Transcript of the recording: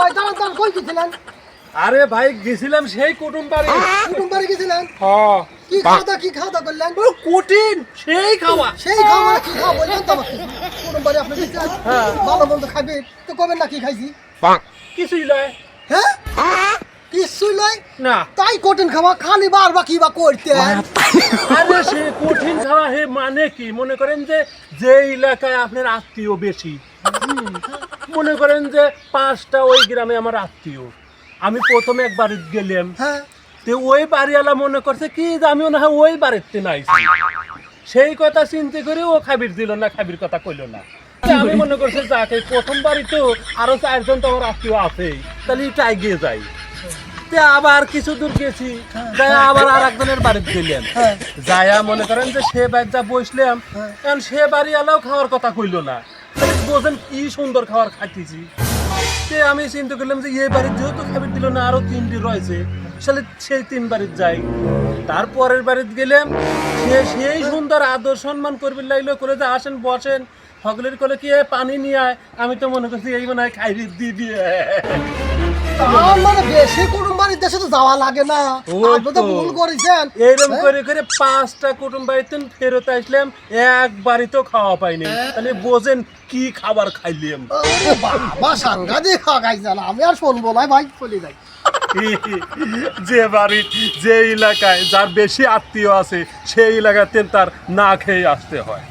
ভাই দাঁড়ান দাঁড়ান কই গেছিলেন? আরে ভাই গেছিলাম সেই কুটুম বাড়ি। কুটুম বাড়ি গেছিলেন? হ্যাঁ কি খাওয়া দাওয়া করলেন? কঠিন সেই খাওয়া। সেই খাওয়া মানে কি খাওয়া বলবেন তো আমাকে? কুটুম বাড়ি আপনি গেছেন? হ্যাঁ। ভালো মন্দ খাবে তো কবেন না কি খাইছি? কিছুই নয়। হ্যাঁ কিছুই নয় না তাই কঠিন খাওয়া খালি বার বা কি বা করতে আরে সে কঠিন খাওয়া হে মানে কি মনে করেন যে যে এলাকায় আপনার আত্মীয় বেশি মনে করেন যে 5টা ওই গ্রামে আমার আত্মীয় আমি প্রথমে এক বাড়িতে গেলাম হ্যাঁ তো ওই বাড়িওয়ালা মনে করছে কি যে আমি মনে হয় ওই বাড়িতে নাইছি সেই কথা চিন্তা করে ও খাবির দিল না খাবির কথা কইল না তো আমি মনে করছি যাকে প্রথম বাড়ি তো আরো 4জন তো আমার আত্মীয় আছেই তাহলে এটা এগিয়ে যাই তে আবার কিছু দূর গেছি যাই আবার আর একজনের বাড়িতে গেলাম হ্যাঁ। যাইয়া মনে করেন যে সে বাড়ি যা বসলাম কারণ সে বাড়ি এলাও খাওয়ার কথা কইলো না তাহলে বোঝেন কি সুন্দর খাবার খাইতেছি তে আমি চিন্তা করলাম যে এই বাড়ির যেহেতু খাবার দিল না আরো 3টি রয়েছে তাহলে সেই 3 বাড়িতে যাই তারপরের বাড়িতে গেলাম সে সেই সুন্দর আদর সম্মান করবে লাইলো করে যে আসেন বসেন সকলের কোলে কি পানি নিয়ে আয় আমি তো মনে করছি এই মনে হয় খাইরি দিয়ে মানে বেশি কুটুম বাড়ির দেশে তো যাওয়া লাগে না আপনি তো ভুল করেছেন এইরকম করে করে 5টা কুটুম বাড়িতে ফেরত আসলাম এক বাড়িতেও খাওয়া পাইনি তাহলে বোঝেন কি খাবার খাইলাম আরে বাবা সাংঘাতিক খাওয়া খাইছেন আমি আর শুনবো না ভাই চলে যাই যে বাড়ি যে এলাকায় যার বেশি আত্মীয় আছে সেই এলাকাতে তার না খেয়ে আসতে হয়